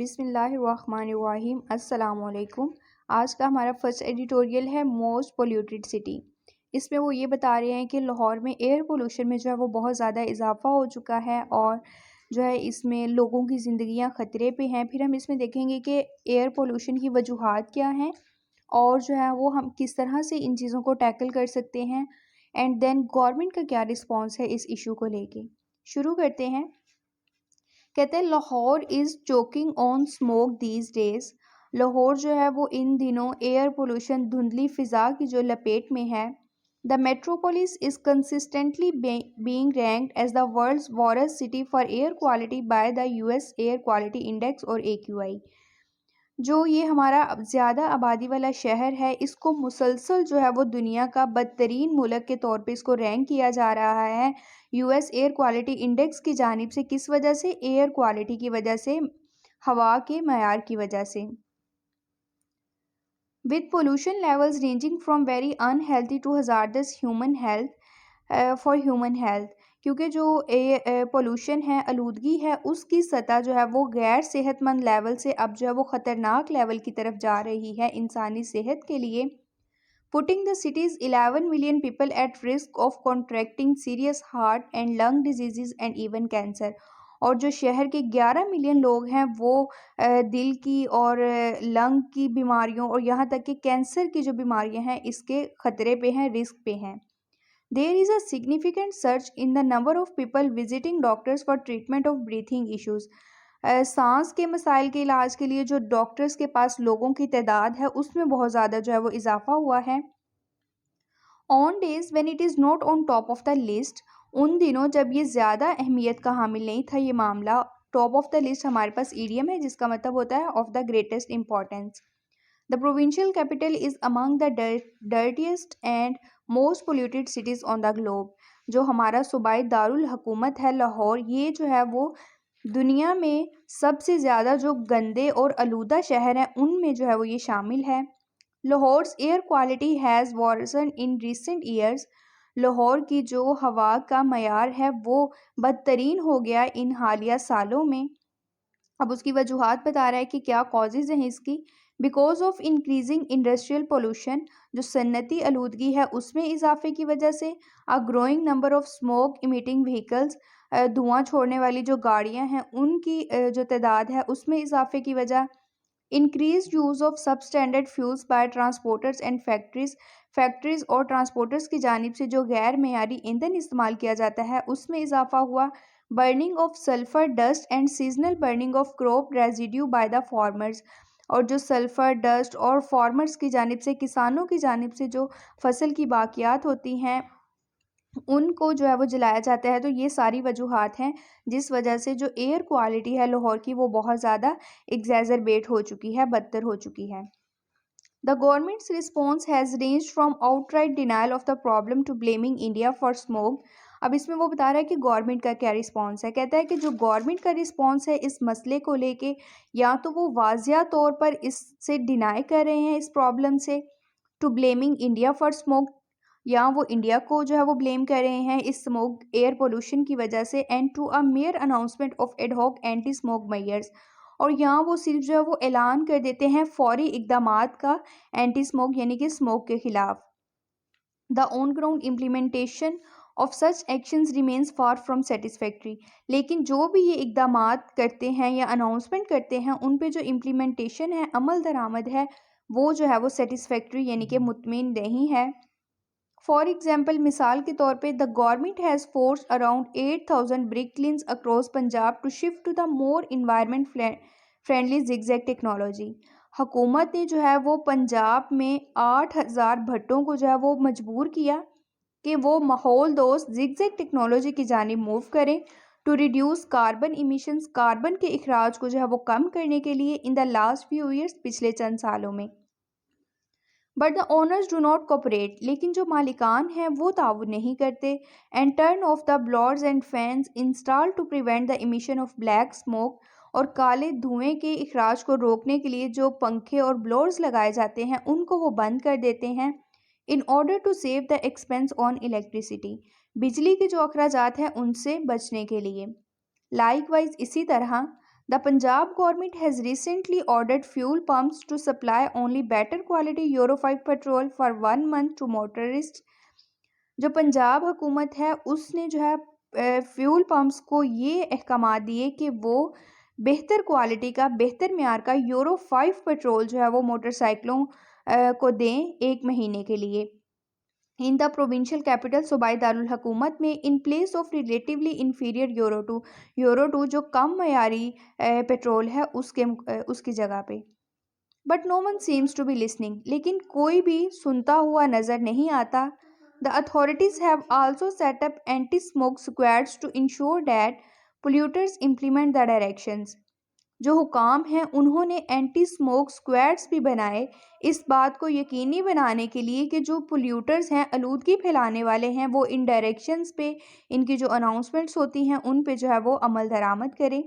बिस्मिल्लाहिर्रहमानिर्रहीम अस्सलामुअलैकुम। आज का हमारा फर्स्ट एडिटोरियल है मोस्ट पोल्यूटेड सिटी। इसमें वो ये बता रहे हैं कि लाहौर में एयर पोल्यूशन में जो है वो बहुत ज़्यादा इजाफा हो चुका है और जो है इसमें लोगों की ज़िंदगियां ख़तरे पे हैं। फिर हम इसमें देखेंगे कि एयर पोल्यूशन की वजूहात क्या हैं और जो है वो हम किस तरह से इन चीज़ों को टैकल कर सकते हैं एंड देन गवर्नमेंट का क्या रिस्पॉन्स है इस इशू को लेके। शुरू करते हैं। कहते हैं Lahore is choking on smoke these days. Lahore जो है वो इन दिनों एयर पोल्यूशन धुंधली फ़िज़ा की जो लपेट में है। The metropolis is consistently being ranked as the world's worst city for air quality by the US Air Quality Index और AQI। जो ये हमारा ज़्यादा आबादी वाला शहर है इसको मुसलसल जो है वो दुनिया का बदतरीन मुल्क के तौर पे इसको रैंक किया जा रहा है यूएस एयर क्वालिटी इंडेक्स की जानिब से। किस वजह से? एयर क्वालिटी की वजह से, हवा के मयार की वजह से। With pollution levels ranging from very unhealthy to hazardous human health for human health. क्योंकि जो पोल्यूशन है, आलूदगी है, उसकी सतह जो है वो गैर सेहतमंद लेवल से अब जो है वो ख़तरनाक लेवल की तरफ जा रही है इंसानी सेहत के लिए। Putting the cities 11 million people at risk of contracting serious heart and lung disease and even cancer. और जो शहर के 11 मिलियन लोग हैं वो दिल की और लंग की बीमारियों और यहाँ तक कि कैंसर की जो बीमारियाँ हैं इसके ख़तरे पे हैं, रिस्क पे हैं। There is a significant surge in the number of people visiting doctors for treatment of breathing issues। सांस के मसाइल के इलाज के लिए जो डॉक्टर्स के पास लोगों की तादाद है उसमें बहुत ज़्यादा जो है वो इजाफा हुआ है। On days when it is not on top of the list, उन दिनों जब ये ज़्यादा अहमियत का हामिल नहीं था ये मामला। टॉप ऑफ द लिस्ट हमारे पास ईडियम है जिसका मतलब होता है of the greatest importance. The provincial capital is among the dirtiest and most polluted cities on the globe। जो हमारा सूबाई दारुल हुकूमत है लाहौर, ये जो है वो दुनिया में सबसे ज़्यादा जो गंदे और आलूदा शहर हैं उनमें जो है वो ये शामिल है। Lahore's air quality has worsen in recent years. Lahore की जो हवा का मयार है वो बदतरीन हो गया इन हालिया सालों में। अब उसकी वजूहात बता रहा है कि क्या कॉजेज़ हैं इसकी। Because of increasing industrial pollution, जो सन्नती आलूदगी है उसमें इजाफे की वजह से। A growing number of smoke emitting vehicles, धुआं छोड़ने वाली जो गाड़ियां हैं उनकी जो तादाद है उसमें इजाफे की वजह। Increase use of sub standard fuels by transporters and factories और ट्रांसपोर्टर्स की जानिब से जो गैर मेयारी ईंधन इस्तेमाल किया जाता है उसमें इजाफा हुआ। Burning of sulphur dust and seasonal burning of crop residue by the farmers. और जो सल्फ़र डस्ट और फार्मर्स की जानिब से, किसानों की जानिब से जो फसल की बाकियात होती हैं उनको जो है वो जलाया जाता है। तो ये सारी वजूहात हैं जिस वजह से जो एयर क्वालिटी है लाहौर की वो बहुत ज़्यादा एग्जैजरबेट हो चुकी है, बदतर हो चुकी है। The government's response has range from outright denial of the problem to blaming India for smoke. अब इसमें वो बता रहा है कि गवर्नमेंट का क्या रिस्पॉन्स है। कहता है कि जो गवर्नमेंट का रिस्पॉन्स है इस मसले को लेके, या तो वो वाजिया तौर पर इससे डिनाई कर रहे हैं इस प्रॉब्लम से, to blaming India for smoke, या वो इंडिया को जो है वो ब्लेम कर रहे हैं इस स्मोक एयर पोल्यूशन की वजह से। And to a mere announcement of ad hoc anti smoke measures, और यहाँ वो सिर्फ जो है वो ऐलान कर देते हैं फौरी इकदामात का एंटी स्मोक यानी कि स्मोक के खिलाफ। The on ground implementation of such actions remains far from satisfactory. लेकिन जो भी ये इकदामात करते हैं या अनाउंसमेंट करते हैं उन पे जो इम्प्लीमेंटेशन है, अमल दरामद है, वो जो है वो सेटिस्फैक्ट्री यानी कि मुतमिन नहीं है। फॉर एग्जाम्पल, मिसाल के तौर पे the government has force around 8,000 brick kilns across Punjab to shift to the more environment friendly zigzag technology. हुकूमत ने जो है वो पंजाब में 8,000 भट्टों को जो है वो मजबूर किया कि वो माहौल दोस्त जिगजैग टेक्नोलॉजी की जानिब मूव करें to reduce carbon emissions, carbon के अखराज को जो है वो कम करने के लिए in the last few years, पिछले चंद सालों में। But the owners do not cooperate, लेकिन जो मालिकान हैं वो ताउन नहीं करते। And turn off the blowers and fans install to prevent the emission of black smoke, और काले धुएं के अखराज को रोकने के लिए जो पंखे और ब्लोअर्स लगाए जाते हैं उनको वो बंद कर देते हैं in order to save the expense on electricity, बिजली के जो अखराजात हैं उनसे बचने के लिए। लाइकवाइज इसी तरह The Punjab government has recently ordered fuel pumps to supply only better quality Euro 5 petrol for 1 month to motorists. जो पंजाब हुकूमत है उसने जो है फ्यूल पंप्स को ये अहकाम दिए कि वो बेहतर क्वालिटी का बेहतर म्यार का यूरो 5 पेट्रोल जो है वो मोटरसाइकिलों को दें 1 महीने के लिए इन द प्रोविंशियल कैपिटल सूबाई दारुल हुकूमत में in place of relatively inferior euro 2 जो कम मयारी पेट्रोल है उसकी जगह पे। But no one seems to be listening, लेकिन कोई भी सुनता हुआ नज़र नहीं आता। The authorities have also set up anti smoke squads to ensure that polluters implement the directions. जो हुकाम हैं उन्होंने एंटी स्मोक स्क्वाड्स भी बनाए इस बात को यकीनी बनाने के लिए कि जो पोल्यूटर्स हैं, आलूदगी फैलाने वाले हैं, वो इन डायरेक्शंस पे, इनकी जो अनाउंसमेंट्स होती हैं उन पे जो है वो अमल दरामद करें।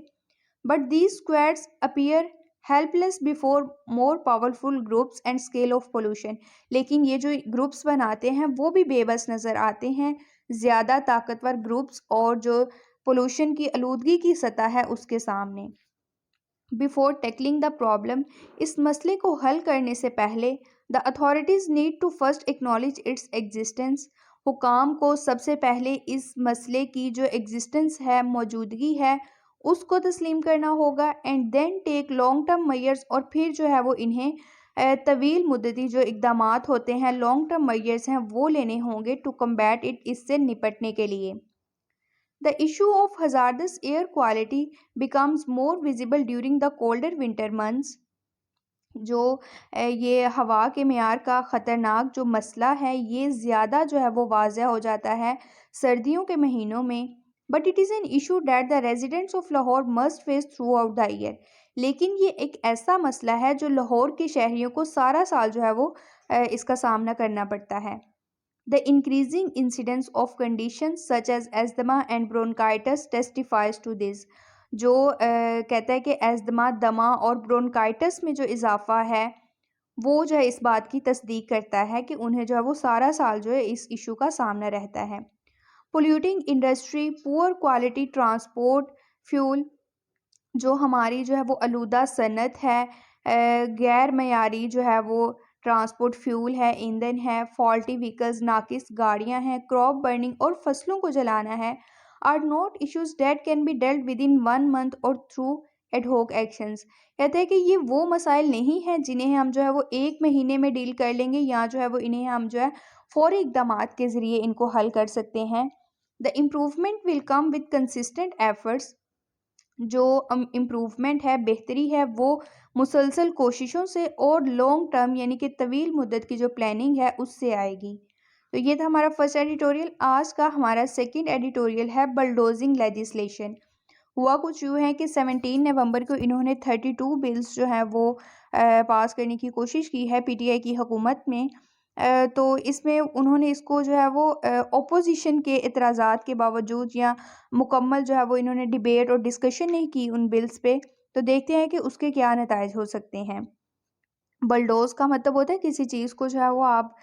But these squads appear helpless before more powerful groups and scale of pollution. लेकिन ये जो ग्रुप्स बनाते हैं वो भी बेबस नज़र आते हैं ज़्यादा ताकतवर ग्रुप्स और जो पोल्यूशन की आलूदगी की सतह है उसके सामने। बिफोर टैकलिंग द प्रॉब्लम, इस मसले को हल करने से पहले the authorities need to first acknowledge its existence. हुकाम को सबसे पहले इस मसले की जो एग्जिस्टेंस है, मौजूदगी है, उसको तस्लीम करना होगा and then take long term measures, और फिर जो है वो इन्हें तवील मुद्दती जो इक़दामात होते हैं, लॉन्ग टर्म मेजर्स हैं, वो लेने होंगे टू कम्बैट इट, इससे निपटने के लिए। The issue of hazardous air quality becomes more visible during the colder winter months. जो ये हवा के मेयार का ख़तरनाक जो मसला है ये ज़्यादा जो है वो वाज़ह हो जाता है सर्दियों के महीनों में। But it is an issue that the residents of Lahore must face through out the year. लेकिन ये एक ऐसा मसला है जो लाहौर के शहरियों को सारा साल जो है वो इसका सामना करना पड़ता है। The increasing incidence of conditions such as asthma and bronchitis testifies to this. जो कहता है कि एस्थमा, दमा और ब्रोंकाइटिस में जो इजाफा है वो जो है इस बात की तस्दीक करता है कि उन्हें जो है वो सारा साल जो है इस इशू का सामना रहता है। Polluting industry, poor quality transport fuel, जो हमारी जो है वो आलूदा सनत है, गैर मयारी जो है वो ट्रांसपोर्ट फ्यूल है, ईंधन है, फॉल्टी व्हीकल्स, नाकिस गाड़ियां हैं, क्रॉप बर्निंग और फसलों को जलाना है, are not issues that can be dealt within 1 month और थ्रू एडहोक एक्शंस। कहते हैं कि ये वो मसाइल नहीं हैं जिन्हें हम जो है वो 1 महीने में डील कर लेंगे या जो है वो इन्हें हम जो है फौरी इकदाम के ज़रिए इनको हल कर सकते हैं। The improvement will come with consistent efforts. जो इम्प्रूवमेंट है, बेहतरी है, वो मुसलसल कोशिशों से और लॉन्ग टर्म यानी कि तवील मुद्दत की जो प्लानिंग है उससे आएगी। तो ये था हमारा फर्स्ट एडिटोरियल। आज का हमारा सेकंड एडिटोरियल है बलडोजिंग लेजिस्लेशन। हुआ कुछ यूँ है कि 17 नवंबर को इन्होंने 32 बिल्स जो हैं वो पास करने की कोशिश की है पीटीआई की हुकूमत में। तो इसमें उन्होंने इसको जो है वो ओपोजिशन के एतराज़ात के बावजूद या मुकम्मल जो है वो इन्होंने डिबेट और डिस्कशन नहीं की उन बिल्स पे। तो देखते हैं कि उसके क्या नताइज हो सकते हैं। बलडोज का मतलब होता है किसी चीज़ को जो है वो आप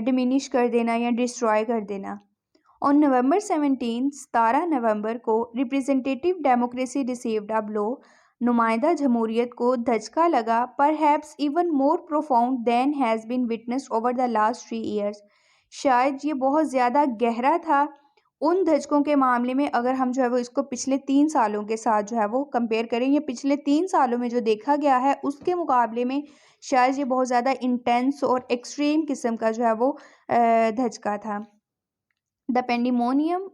डिमिनिश कर देना या डिस्ट्रॉय कर देना। ऑन नवंबर 17 नवंबर को representative democracy received a blow. नुमाइंदा जमहूरियत को धचका लगा, perhaps even more profound than has been witnessed over the last 3 years. शायद ये बहुत ज़्यादा गहरा था उन धचकों के मामले में अगर हम जो है वो इसको पिछले 3 सालों के साथ जो है वो कंपेयर करें, या पिछले 3 सालों में जो देखा गया है उसके मुकाबले में शायद ये बहुत ज़्यादा इंटेंस और एक्सट्रीम किस्म का जो है वो धचका था। The pandemonium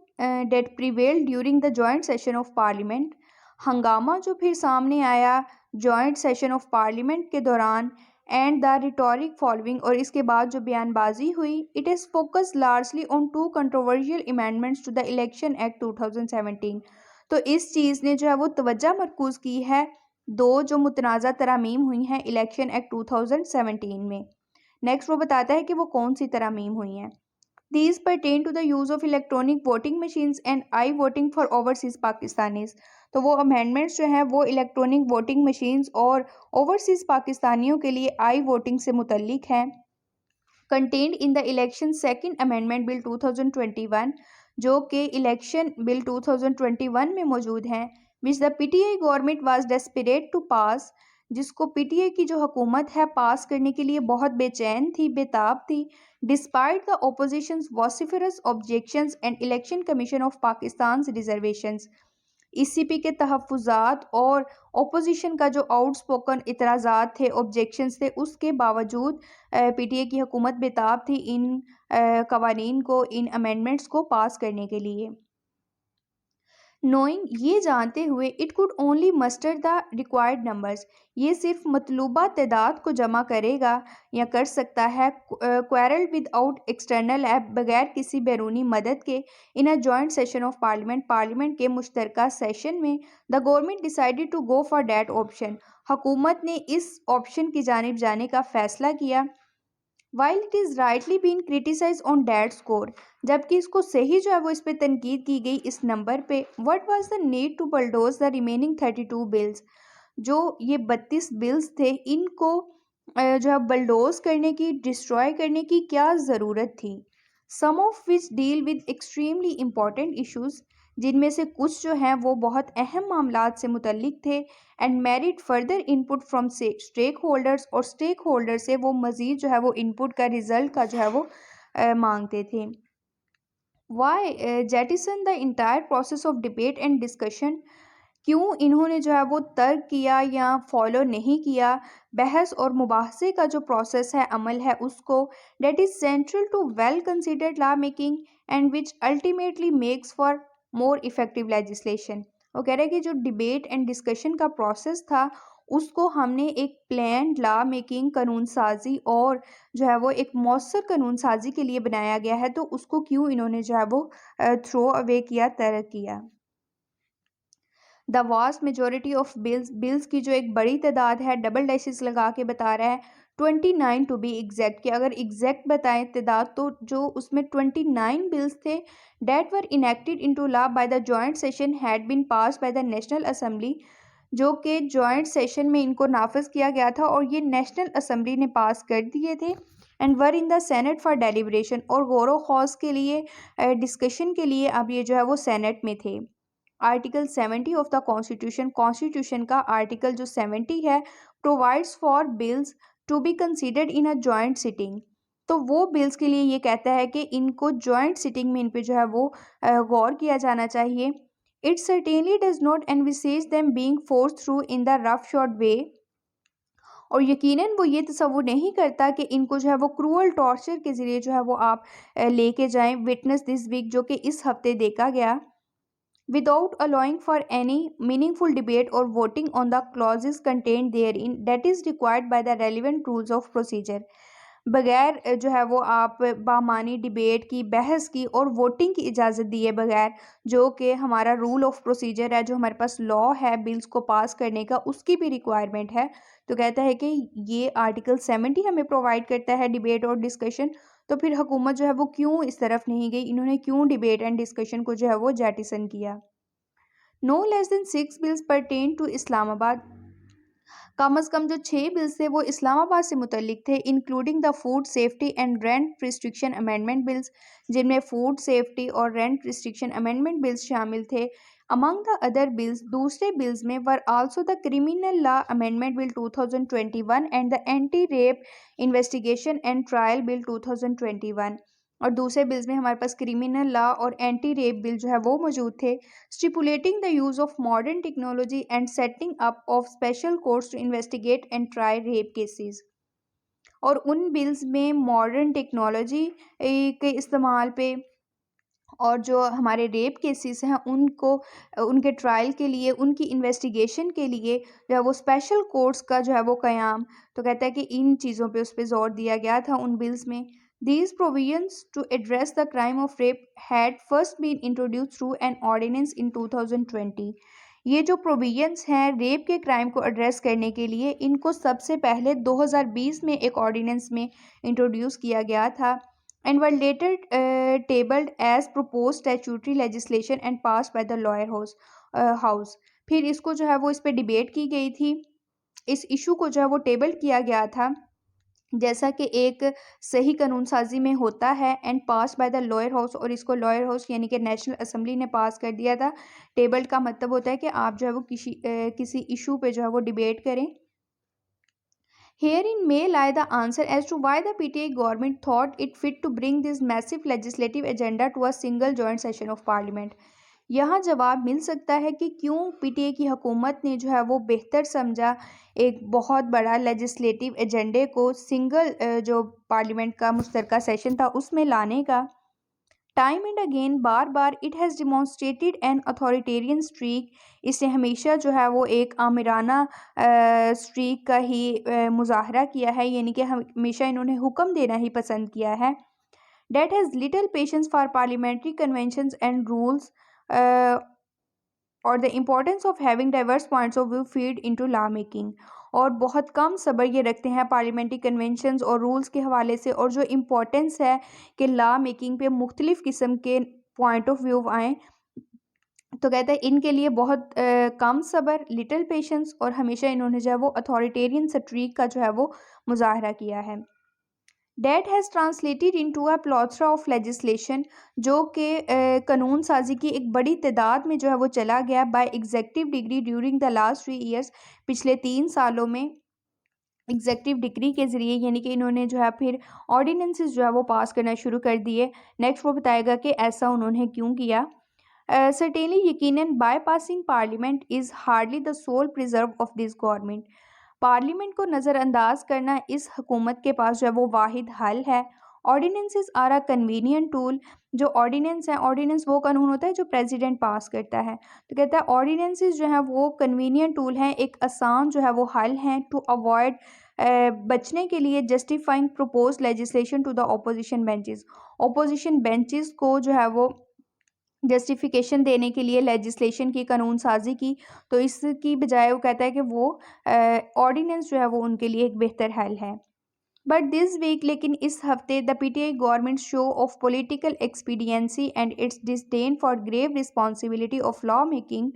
that prevailed during the joint session of parliament, हंगामा जो फिर सामने आया जॉइंट सेशन ऑफ पार्लियामेंट के दौरान, एंड द रिटोरिक फॉलोइंग, और इसके बाद जो बयानबाजी हुई, it is focus largely on 2 controversial amendments to the election act 2017। तो इस चीज़ ने जो है वो तवज्जो मरकूज़ की है 2 जो मुतनाज़ा तरामीम हुई हैं इलेक्शन एक्ट 2017 में। नेक्स्ट वो बताता है कि वो कौन सी तरामीम हुई हैं। These pertain to the use of electronic voting machines and I-voting for overseas Pakistanis। तो वो अमेंडमेंट्स जो हैं वो इलेक्ट्रॉनिक वोटिंग मशीन्स और ओवरसीज़ पाकिस्तानियों के लिए आई वोटिंग से मुतल्लिक हैं। Contained in the election second amendment bill 2021, जो कि इलेक्शन बिल 2021 में मौजूद हैं। Which the PTI government was desperate to pass, जिसको पीटीआई की जो हुकूमत है पास करने के लिए बहुत बेचैन थी, बेताब थी, despite the opposition's vociferous objections and election commission of Pakistan reservations. ECP के तहफ़्फ़ुज़ात और ओपोजिशन का जो आउटस्पोकन इतराज़ात थे, ऑब्जेक्शंस थे, उसके बावजूद पीटीआई की हुकूमत बेताब थी इन कवानीन को, इन अमेंडमेंट्स को पास करने के लिए। नोइंग, ये जानते हुए, it could only muster the required numbers, ये सिर्फ मतलूबा तादाद को जमा करेगा या कर सकता है, क्वेरल विदाउट एक्सटर्नल ऐप, बगैर किसी बैरूनी मदद के, in a joint session of parliament, parliament के मुश्तरका सेशन में। The government decided to go for that option, हुकूमत ने इस ऑप्शन की जानिब जाने का फैसला किया। While it is rightly been criticise on that score, जबकि इसको सही जो है वो इस पे तनकीद की गई इस नंबर पे। What was the need to bulldoze the remaining 32 bills, जो ये 32 बिल्स थे, इनको जो है बलडोज करने की, डिस्ट्रॉय करने की क्या ज़रूरत थी। Some of which deal with extremely important issues, जिनमें से कुछ जो हैं वो बहुत अहम मामलात से मुतल्लिक थे, and merit further input from stakeholders, और स्टेक होल्डर से वो मज़ीद जो है वो इनपुट का, रिज़ल्ट का जो है वो मांगते थे। Why jettison the entire process of debate and discussion, क्यों इन्होंने जो है वो तर्क किया या फॉलो नहीं किया बहस और मुबाहसे का जो प्रोसेस है, अमल है उसको, that is central to well considered law making and which ultimately makes for more effective legislation. वो कह रहे हैं कि जो डिबेट एंड डिस्कशन का प्रोसेस था, उसको हमने एक प्लान लॉ मेकिंग, कानून साजी, और जो है वो एक मौसर कानून साजी के लिए बनाया गया है, तो उसको क्यों इन्होंने जो है वो थ्रो अवे किया, तर्क किया। The vast majority of bills की जो एक बड़ी तादाद है, डबल डैशेस लगा के बता रहा है, 29 टू बी एग्जैक्ट, कि अगर एग्जैक्ट बताएं तादाद तो जो उसमें 29 बिल्स थे, that were enacted into law by the joint session had been passed by the national assembly, जो कि जॉइंट सेशन में इनको नाफिज किया गया था और ये नेशनल असम्बली ने पास कर दिए थे, and were in the senate for deliberation, और गौर खौज के लिए, डिस्कशन के लिए अब ये जो है वो सेनेट में थे। Article 70 of the constitution, constitution का आर्टिकल जो 70 है, provides for bills to be considered in a joint sitting, तो वो बिल्स के लिए ये कहता है कि इनको जॉइंट सिटिंग में इन पे जो है वो गौर किया जाना चाहिए। It certainly does not envisages them being force through in the rough short way, और यकीनन वो ये तसव्वुर नहीं करता कि इनको जो है वो क्रूअल टॉर्चर के ज़रिए जो है वो आप लेके जाएं। विटनेस दिस वीक, जो कि इस हफ्ते देखा गया, without allowing for any meaningful debate or voting on the clauses contained therein that is required by the relevant rules of procedure, बगैर जो है वो आप बामानी डिबेट की, बहस की और वोटिंग की इजाज़त दिए बगैर, जो कि हमारा रूल ऑफ प्रोसीजर है, जो हमारे पास लॉ है बिल्स को पास करने का, उसकी भी रिक्वायरमेंट है। तो कहता है कि ये आर्टिकल 70 हमें प्रोवाइड करता है डिबेट और डिस्कशन, तो फिर हुकूमत जो है वो क्यों इस तरफ नहीं गई, इन्होंने क्यों डिबेट एंड डिस्कशन को जो है वो जेटिसन किया। No less than 6 bills pertain to Islamabad, कम अज़ कम जो 6 बिल्स थे वो इस्लामाबाद से मुतल्लिक थे, including the food safety and rent restriction amendment bills, जिनमें फूड सेफ्टी और रेंट रिस्ट्रिक्शन अमेंडमेंट बिल्स शामिल थे। अमंग द अदर बिल्स, दूसरे बिल्स में were also the criminal law amendment bill 2021 and the anti rape investigation and trial bill 2021, और दूसरे bills में हमारे पास क्रिमिनल लॉ और एंटी रेप बिल जो है वो मौजूद थे। Stipulating the use of modern technology and setting up of special courts to investigate and try rape cases, और उन बिल्स में मॉडर्न टेक्नोलॉजी के इस्तेमाल पे, और जो हमारे रेप केसेस हैं उनको, उनके ट्रायल के लिए, उनकी इन्वेस्टिगेशन के लिए जो है वो स्पेशल कोर्ट्स का जो है वो क़याम, तो कहता है कि इन चीज़ों पे उस पे ज़ोर दिया गया था उन बिल्स में। These provisions to address the crime of rape had first been introduce through an ordinance in 2020, ये जो प्रोविजंस हैं रेप के क्राइम को एड्रेस करने के लिए, इनको सबसे पहले 2020 में एक ऑर्डिनेंस में इंट्रोड्यूस किया गया था, and were later tabled as proposed statutory legislation and passed by the lower house। फिर इसको जो है वो इस पे डिबेट की गई थी, इस इशू को जो है वो टेबल किया गया था, जैसा कि एक सही कानून साजी में होता है and pass by the lower house, और इसको लोअर हाउस यानी कि नेशनल असेंबली ने पास कर दिया था। टेबल्ड का मतलब होता है कि आप जो है वो किसी इशू पे जो है वो डिबेट करें। Herein may lie the answer as to why the PTA government thought it fit to bring this massive legislative agenda to a single joint session of parliament. यहाँ जवाब मिल सकता है कि क्यों पीटीए की हुकूमत ने जो है वो बेहतर समझा एक बहुत बड़ा लेजिस्लेटिव एजेंडे को सिंगल जो पार्लियामेंट का मुश्तरका सेशन था उसमें लाने का। Time and again bar bar it has demonstrated an authoritarian streak, इसने हमेशा जो है वो एक आमिराना स्ट्रीक का ही मुजाहरा किया है, यानी कि हमेशा इन्होंने हुक्म देना ही पसंद किया है। That has little patience for parliamentary conventions and rules और the importance of having diverse points of view feed into law making, और बहुत कम सब्र ये रखते हैं पार्लियामेंट्री कन्वेंशंस और रूल्स के हवाले से, और जो इम्पोर्टेंस है कि लॉ मेकिंग पे मुख्तलिफ़ किस्म के पॉइंट ऑफ व्यू आएँ। तो कहते हैं इनके लिए बहुत कम सब्र, लिटिल पेशेंस, और हमेशा इन्होंने जो है वो अथॉरिटेरियन स्ट्रीक का जो है वो मुजाहरा किया है। That has translated into a plethora of legislation, जो कि कानून साजी की एक बड़ी तादाद में जो है वो चला गया by executive decree during the last 3 years, पिछले 3 सालों में एग्जेक्टिव डिग्री के ज़रिए, यानी कि इन्होंने जो है फिर ऑर्डिनेंसेस जो है वो पास करना शुरू कर दिए। नेक्स्ट वो बताएगा कि ऐसा उन्होंने क्यों किया। सर्टेनली यकीनन bypassing parliament is hardly the sole preserve of this government, parliament को नज़रअंदाज करना इस हुकूमत के पास जो है वो वाहिद हल है। Ordinances are a convenient tool, जो ऑर्डिनेंस है, ऑर्डिनेंस वो कानून होता है जो प्रेसिडेंट पास करता है, तो कहता है ऑर्डिनेंसेस जो है वो कन्वीनियंट टूल हैं, एक आसान जो है वो हल हैं टू अवॉइड बचने के लिए justifying propose legislation to the opposition benches, opposition benches को जो है वो जस्टिफिकेशन देने के लिए लेजिस्लेशन की कानून साजी की, तो इसकी बजाय वो कहता है कि वो ऑर्डिनेंस जो है वो उनके लिए एक बेहतर हल है। बट दिस वीक, लेकिन इस हफ्ते, the PTI government show of political expediency and its disdain for grave responsibility of law making,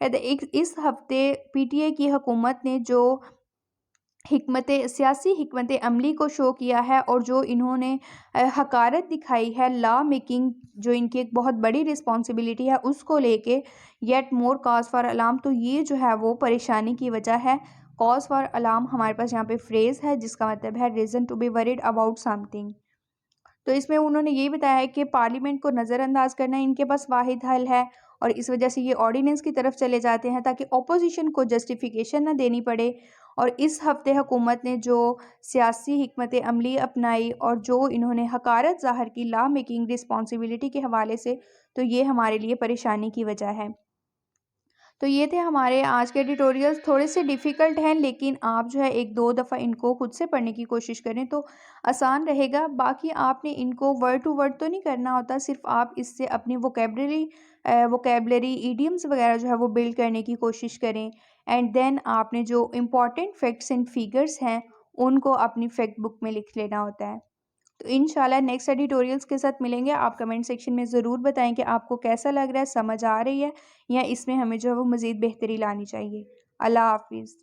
इस हफ्ते पीटीआई की हुकूमत ने जो सियासी हिकमत अमली को शो किया है और जो इन्होंने हकारत दिखाई है लॉ मेकिंग, जो इनकी एक बहुत बड़ी रिस्पॉन्सिबिलिटी है उसको लेके, yet more cause for alarm, तो ये जो है वो परेशानी की वजह है। कॉज फॉर अलार्म हमारे पास यहाँ पे फ्रेज़ है जिसका मतलब है reason to be worried about something. तो इसमें उन्होंने ये बताया है कि पार्लियामेंट को नज़रअंदाज करना इनके पास वाहिद हल है, और इस वजह से ये ऑर्डिनेंस की तरफ चले जाते हैं ताकि अपोजिशन को जस्टिफिकेशन ना देनी पड़े। और इस हफ्ते हुकूमत ने जो सियासी हिकमत अमली अपनाई और जो इन्होंने हकारत ज़ाहिर की लॉ मेकिंग रिस्पॉन्सिबिलिटी के हवाले से, तो ये हमारे लिए परेशानी की वजह है। तो ये थे हमारे आज के ट्यूटोरियल्स, थोड़े से डिफ़िकल्ट हैं लेकिन आप जो है 1-2 दफ़ा इनको खुद से पढ़ने की कोशिश करें तो आसान रहेगा। बाकी आपने इनको वर्ड टू वर्ड तो नहीं करना होता, सिर्फ़ आप इससे अपनी वोकैबुलरी इडियम्स वगैरह जो है वो बिल्ड करने की कोशिश करें। एंड देन आपने जो इम्पॉर्टेंट फैक्ट्स एंड फिगर्स हैं, उनको अपनी फैक्ट बुक में लिख लेना होता है। तो इंशाल्लाह नेक्स्ट एडिटोरियल्स के साथ मिलेंगे। आप कमेंट सेक्शन में ज़रूर बताएं कि आपको कैसा लग रहा है, समझ आ रही है या इसमें हमें जो है वो मज़ीद बेहतरी लानी चाहिए। अल्लाह हाफ़िज़।